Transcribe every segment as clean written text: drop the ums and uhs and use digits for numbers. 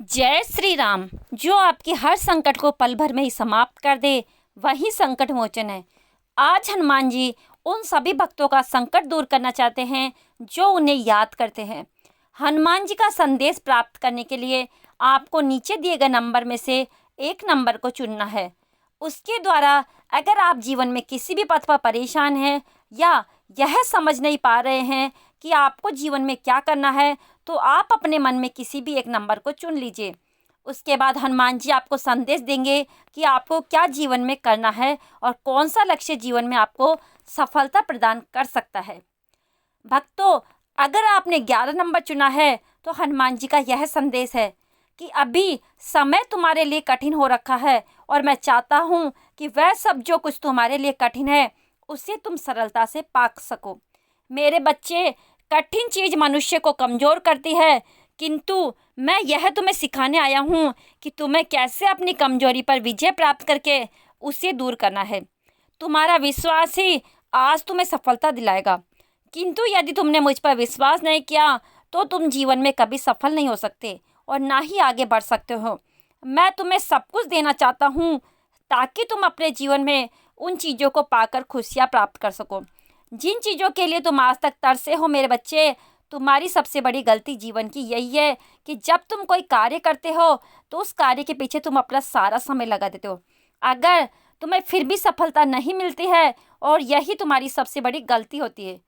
जय श्री राम। जो आपकी हर संकट को पल भर में ही समाप्त कर दे, वही संकट मोचन है। आज हनुमान जी उन सभी भक्तों का संकट दूर करना चाहते हैं जो उन्हें याद करते हैं। हनुमान जी का संदेश प्राप्त करने के लिए आपको नीचे दिए गए नंबर में से एक नंबर को चुनना है। उसके द्वारा अगर आप जीवन में किसी भी पथ पर परेशान हैं या यह समझ नहीं पा रहे हैं कि आपको जीवन में क्या करना है, तो आप अपने मन में किसी भी एक नंबर को चुन लीजिए। उसके बाद हनुमान जी आपको संदेश देंगे कि आपको क्या जीवन में करना है और कौन सा लक्ष्य जीवन में आपको सफलता प्रदान कर सकता है। भक्तों, अगर आपने 11 नंबर चुना है तो हनुमान जी का यह संदेश है कि अभी समय तुम्हारे लिए कठिन हो रखा है और मैं चाहता हूँ कि वह सब जो कुछ तुम्हारे लिए कठिन है उसे तुम सरलता से पा सको। मेरे बच्चे, कठिन चीज़ मनुष्य को कमज़ोर करती है, किंतु मैं यह तुम्हें सिखाने आया हूँ कि तुम्हें कैसे अपनी कमजोरी पर विजय प्राप्त करके उसे दूर करना है। तुम्हारा विश्वास ही आज तुम्हें सफलता दिलाएगा, किंतु यदि तुमने मुझ पर विश्वास नहीं किया तो तुम जीवन में कभी सफल नहीं हो सकते और ना ही आगे बढ़ सकते हो। मैं तुम्हें सब कुछ देना चाहता हूँ ताकि तुम अपने जीवन में उन चीज़ों को पाकर खुशियाँ प्राप्त कर सको जिन चीज़ों के लिए तुम आज तक तरसे हो। मेरे बच्चे, तुम्हारी सबसे बड़ी गलती जीवन की यही है कि जब तुम कोई कार्य करते हो तो उस कार्य के पीछे तुम अपना सारा समय लगा देते हो। अगर तुम्हें फिर भी सफलता नहीं मिलती है, और यही तुम्हारी सबसे बड़ी गलती होती है,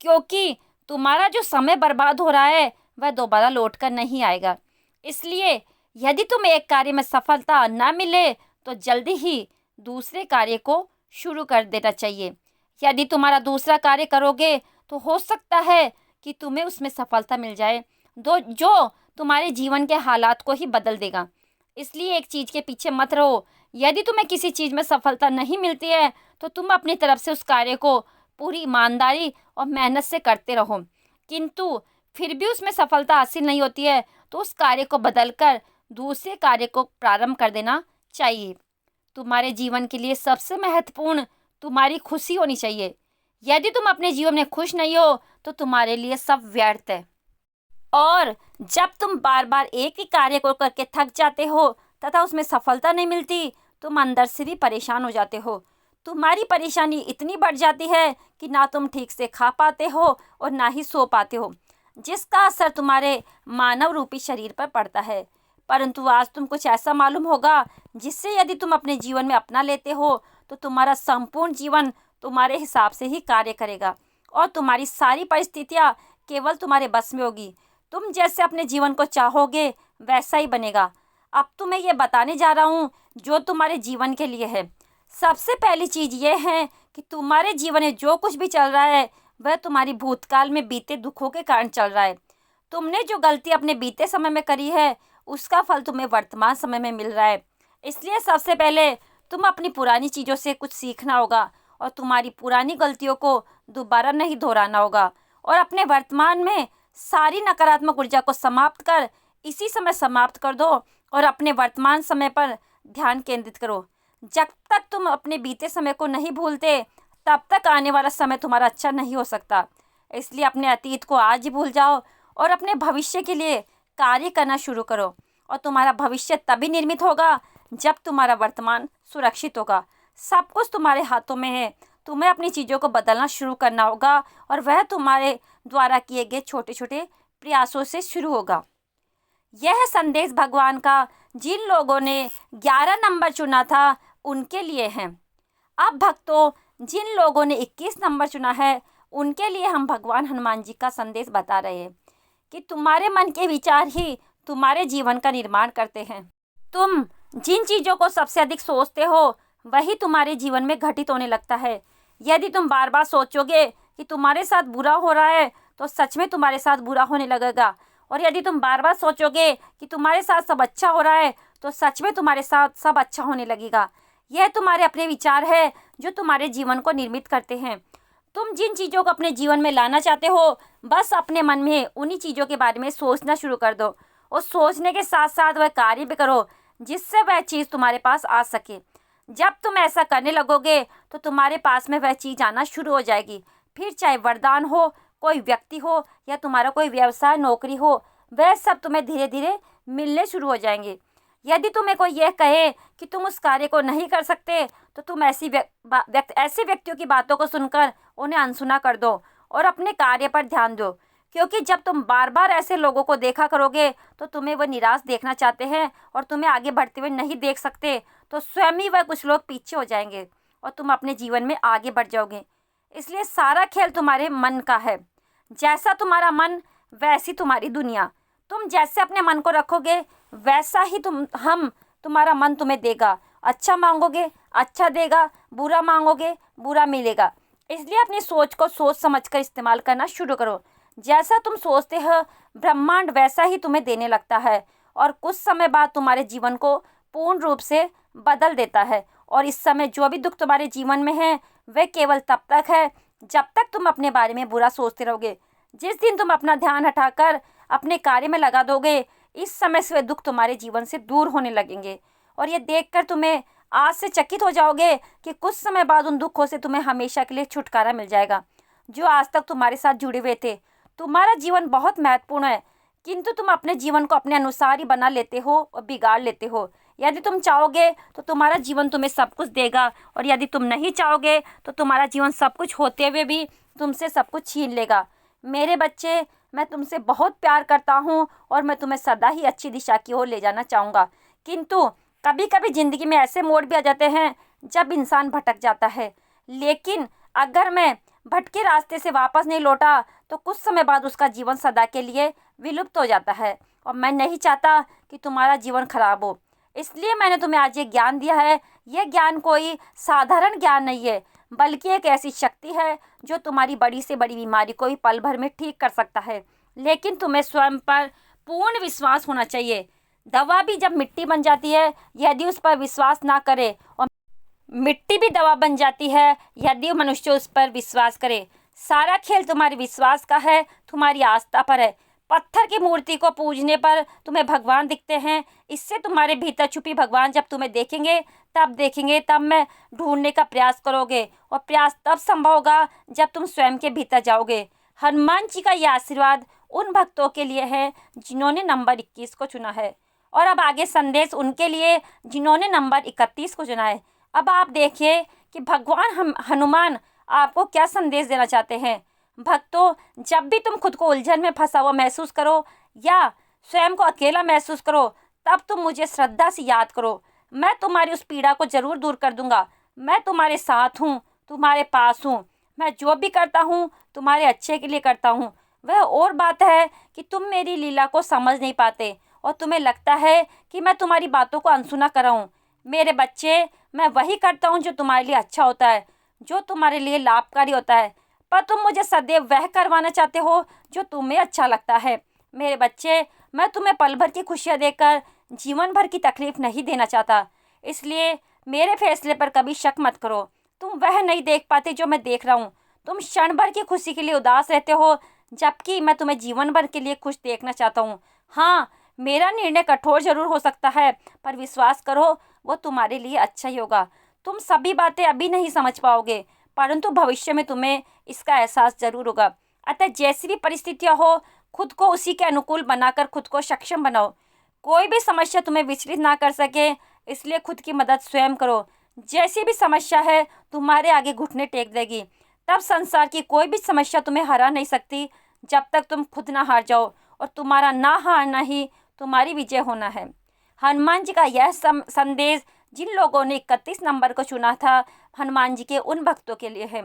क्योंकि तुम्हारा जो समय बर्बाद हो रहा है वह दोबारा लौट कर नहीं आएगा। इसलिए यदि तुम्हें एक कार्य में सफलता न मिले तो जल्दी ही दूसरे कार्य को शुरू कर देना चाहिए। यदि तुम्हारा दूसरा कार्य करोगे तो हो सकता है कि तुम्हें उसमें सफलता मिल जाए, जो तुम्हारे जीवन के हालात को ही बदल देगा। इसलिए एक चीज़ के पीछे मत रहो। यदि तुम्हें किसी चीज़ में सफलता नहीं मिलती है तो तुम अपनी तरफ से उस कार्य को पूरी ईमानदारी और मेहनत से करते रहो, किंतु फिर भी उसमें सफलता हासिल नहीं होती है तो उस कार्य को बदलकर दूसरे कार्य को प्रारंभ कर देना चाहिए। तुम्हारे जीवन के लिए सबसे महत्वपूर्ण तुम्हारी खुशी होनी चाहिए। यदि तुम अपने जीवन में खुश नहीं हो तो तुम्हारे लिए सब व्यर्थ है। और जब तुम बार बार एक ही कार्य को करके थक जाते हो तथा उसमें सफलता नहीं मिलती, तुम अंदर से भी परेशान हो जाते हो। तुम्हारी परेशानी इतनी बढ़ जाती है कि ना तुम ठीक से खा पाते हो और ना ही सो पाते हो, जिसका असर तुम्हारे मानव रूपी शरीर पर पड़ता है। परंतु आज तुम कुछ ऐसा मालूम होगा जिससे यदि तुम अपने जीवन में अपना लेते हो तो तुम्हारा संपूर्ण जीवन तुम्हारे हिसाब से ही कार्य करेगा और तुम्हारी सारी परिस्थितियाँ केवल तुम्हारे बस में होगी। तुम जैसे अपने जीवन को चाहोगे वैसा ही बनेगा। अब तुम्हें ये बताने जा रहा हूँ जो तुम्हारे जीवन के लिए है। सबसे पहली चीज़ ये है कि तुम्हारे जीवन में जो कुछ भी चल रहा है वह तुम्हारी भूतकाल में बीते दुखों के कारण चल रहा है। तुमने जो गलती अपने बीते समय में करी है उसका फल तुम्हें वर्तमान समय में मिल रहा है। इसलिए सबसे पहले तुम अपनी पुरानी चीज़ों से कुछ सीखना होगा और तुम्हारी पुरानी गलतियों को दोबारा नहीं दोहराना होगा, और अपने वर्तमान में सारी नकारात्मक ऊर्जा को समाप्त कर इसी समय समाप्त कर दो और अपने वर्तमान समय पर ध्यान केंद्रित करो। जब तक तुम अपने बीते समय को नहीं भूलते तब तक आने वाला समय तुम्हारा अच्छा नहीं हो सकता। इसलिए अपने अतीत को आज ही भूल जाओ और अपने भविष्य के लिए कार्य करना शुरू करो, और तुम्हारा भविष्य तभी निर्मित होगा जब तुम्हारा वर्तमान सुरक्षित होगा। सब कुछ तुम्हारे हाथों में है। तुम्हें अपनी चीज़ों को बदलना शुरू करना होगा और वह तुम्हारे द्वारा किए गए छोटे छोटे प्रयासों से शुरू होगा। यह संदेश भगवान का जिन लोगों ने 11 नंबर चुना था उनके लिए है। अब भक्तों, जिन लोगों ने 21 नंबर चुना है उनके लिए हम भगवान हनुमान जी का संदेश बता रहे हैं कि तुम्हारे मन के विचार ही तुम्हारे जीवन का निर्माण करते हैं। तुम जिन चीज़ों को सबसे अधिक सोचते हो वही तुम्हारे जीवन में घटित होने लगता है। यदि तुम बार बार सोचोगे कि तुम्हारे साथ बुरा हो रहा है तो सच में तुम्हारे साथ बुरा होने लगेगा, और यदि तुम बार बार सोचोगे कि तुम्हारे साथ सब अच्छा हो रहा है तो सच में तुम्हारे साथ सब अच्छा होने लगेगा। यह तुम्हारे अपने विचार है जो तुम्हारे जीवन को निर्मित करते हैं। तुम जिन चीज़ों को अपने जीवन में लाना चाहते हो बस अपने मन में उन्हीं चीज़ों के बारे में सोचना शुरू कर दो, और सोचने के साथ साथ वह कार्य भी करो जिससे वह चीज़ तुम्हारे पास आ सके। जब तुम ऐसा करने लगोगे तो तुम्हारे पास में वह चीज़ आना शुरू हो जाएगी। फिर चाहे वरदान हो, कोई व्यक्ति हो या तुम्हारा कोई व्यवसाय नौकरी हो, वह सब तुम्हें धीरे धीरे मिलने शुरू हो जाएंगे। यदि तुम्हें कोई यह कहे कि तुम उस कार्य को नहीं कर सकते तो तुम ऐसे व्यक्तियों की बातों को सुनकर उन्हें अनसुना कर दो और अपने कार्य पर ध्यान दो, क्योंकि जब तुम बार बार ऐसे लोगों को देखा करोगे तो तुम्हें वह निराश देखना चाहते हैं और तुम्हें आगे बढ़ते हुए नहीं देख सकते, तो स्वयं ही वह कुछ लोग पीछे हो जाएंगे और तुम अपने जीवन में आगे बढ़ जाओगे। इसलिए सारा खेल तुम्हारे मन का है। जैसा तुम्हारा मन वैसी तुम्हारी दुनिया। तुम जैसे अपने मन को रखोगे वैसा ही तुम्हारा मन तुम्हें देगा। अच्छा मांगोगे अच्छा देगा, बुरा मांगोगे बुरा मिलेगा। इसलिए अपनी सोच को सोच समझकर इस्तेमाल करना शुरू करो। जैसा तुम सोचते हो ब्रह्मांड वैसा ही तुम्हें देने लगता है और कुछ समय बाद तुम्हारे जीवन को पूर्ण रूप से बदल देता है। और इस समय जो भी दुख तुम्हारे जीवन में है वह केवल तब तक है जब तक तुम अपने बारे में बुरा सोचते रहोगे। जिस दिन तुम अपना ध्यान हटाकर अपने कार्य में लगा दोगे, इस समय से वे दुख तुम्हारे जीवन से दूर होने लगेंगे और ये देखकर तुम्हें आज से चकित हो जाओगे कि कुछ समय बाद उन दुखों से तुम्हें हमेशा के लिए छुटकारा मिल जाएगा जो आज तक तुम्हारे साथ जुड़े हुए थे। तुम्हारा जीवन बहुत महत्वपूर्ण है, किंतु तुम अपने जीवन को अपने अनुसार ही बना लेते हो और बिगाड़ लेते हो। यदि तुम चाहोगे तो तुम्हारा जीवन तुम्हें सब कुछ देगा और यदि तुम नहीं चाहोगे तो तुम्हारा जीवन सब कुछ होते हुए भी तुमसे सब कुछ छीन लेगा। मेरे बच्चे, मैं तुमसे बहुत प्यार करता हूँ और मैं तुम्हें सदा ही अच्छी दिशा की ओर ले जाना चाहूँगा, किंतु कभी कभी ज़िंदगी में ऐसे मोड़ भी आ जाते हैं जब इंसान भटक जाता है। लेकिन अगर मैं भटके रास्ते से वापस नहीं लौटा तो कुछ समय बाद उसका जीवन सदा के लिए विलुप्त हो जाता है और मैं नहीं चाहता कि तुम्हारा जीवन खराब हो। इसलिए मैंने तुम्हें आज ये ज्ञान दिया है। यह ज्ञान कोई साधारण ज्ञान नहीं है, बल्कि एक ऐसी शक्ति है जो तुम्हारी बड़ी से बड़ी बीमारी को भी पल भर में ठीक कर सकता है। लेकिन तुम्हें स्वयं पर पूर्ण विश्वास होना चाहिए। दवा भी जब मिट्टी बन जाती है यदि उस पर विश्वास ना करे, और मिट्टी भी दवा बन जाती है यदि मनुष्य उस पर विश्वास करे। सारा खेल तुम्हारे विश्वास का है, तुम्हारी आस्था पर है। पत्थर की मूर्ति को पूजने पर तुम्हें भगवान दिखते हैं, इससे तुम्हारे भीतर छुपी भगवान जब तुम्हें देखेंगे तब मैं ढूंढने का प्रयास करोगे और प्रयास तब संभव होगा जब तुम स्वयं के भीतर जाओगे। हनुमान जी का यह आशीर्वाद उन भक्तों के लिए है जिन्होंने नंबर 21 को चुना है, और अब आगे संदेश उनके लिए जिन्होंने नंबर 31 को चुना है। अब आप देखिए कि भगवान हनुमान आपको क्या संदेश देना चाहते हैं। भक्तों, जब भी तुम खुद को उलझन में फंसा हुआ महसूस करो या स्वयं को अकेला महसूस करो, तब तुम मुझे श्रद्धा से याद करो। मैं तुम्हारी उस पीड़ा को जरूर दूर कर दूंगा। मैं तुम्हारे साथ हूँ, तुम्हारे पास हूँ। मैं जो भी करता हूँ तुम्हारे अच्छे के लिए करता हूँ। वह और बात है कि तुम मेरी लीला को समझ नहीं पाते और तुम्हें लगता है कि मैं तुम्हारी बातों को अनसुना कर रहा हूँ। मेरे बच्चे, मैं वही करता हूँ जो तुम्हारे लिए अच्छा होता है, जो तुम्हारे लिए लाभकारी होता है, पर तुम मुझे सदैव वह करवाना चाहते हो जो तुम्हें अच्छा लगता है। मेरे बच्चे, मैं तुम्हें पल भर की खुशियाँ देकर जीवन भर की तकलीफ नहीं देना चाहता, इसलिए मेरे फैसले पर कभी शक मत करो। तुम वह नहीं देख पाते जो मैं देख रहा हूँ। तुम क्षण भर की खुशी के लिए उदास रहते हो, जबकि मैं तुम्हें जीवन भर के लिए खुश देखना चाहता हूँ। हाँ, मेरा निर्णय कठोर जरूर हो सकता है, पर विश्वास करो वो तुम्हारे लिए अच्छा ही होगा। तुम सभी बातें अभी नहीं समझ पाओगे, परंतु भविष्य में तुम्हें इसका एहसास जरूर होगा। अतः जैसी भी परिस्थितियाँ हो, खुद को उसी के अनुकूल बनाकर खुद को सक्षम बनाओ। कोई भी समस्या तुम्हें विचलित ना कर सके, इसलिए खुद की मदद स्वयं करो। जैसी भी समस्या है तुम्हारे आगे घुटने टेक देगी। तब संसार की कोई भी समस्या तुम्हें हरा नहीं सकती जब तक तुम खुद ना हार जाओ, और तुम्हारा ना हारना ही तुम्हारी विजय होना है। हनुमान जी का यह संदेश जिन लोगों ने 31 नंबर को चुना था, हनुमान जी के उन भक्तों के लिए है।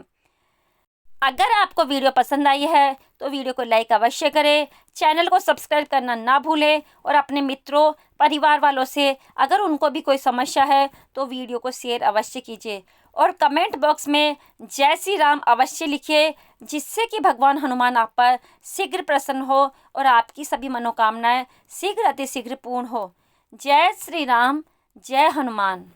अगर आपको वीडियो पसंद आई है तो वीडियो को लाइक अवश्य करें, चैनल को सब्सक्राइब करना ना भूलें, और अपने मित्रों परिवार वालों से अगर उनको भी कोई समस्या है तो वीडियो को शेयर अवश्य कीजिए, और कमेंट बॉक्स में जय श्री राम अवश्य लिखिए, जिससे कि भगवान हनुमान आप पर शीघ्र प्रसन्न हो और आपकी सभी मनोकामनाएं शीघ्र अतिशीघ्र पूर्ण हो। जय श्री राम, जय हनुमान।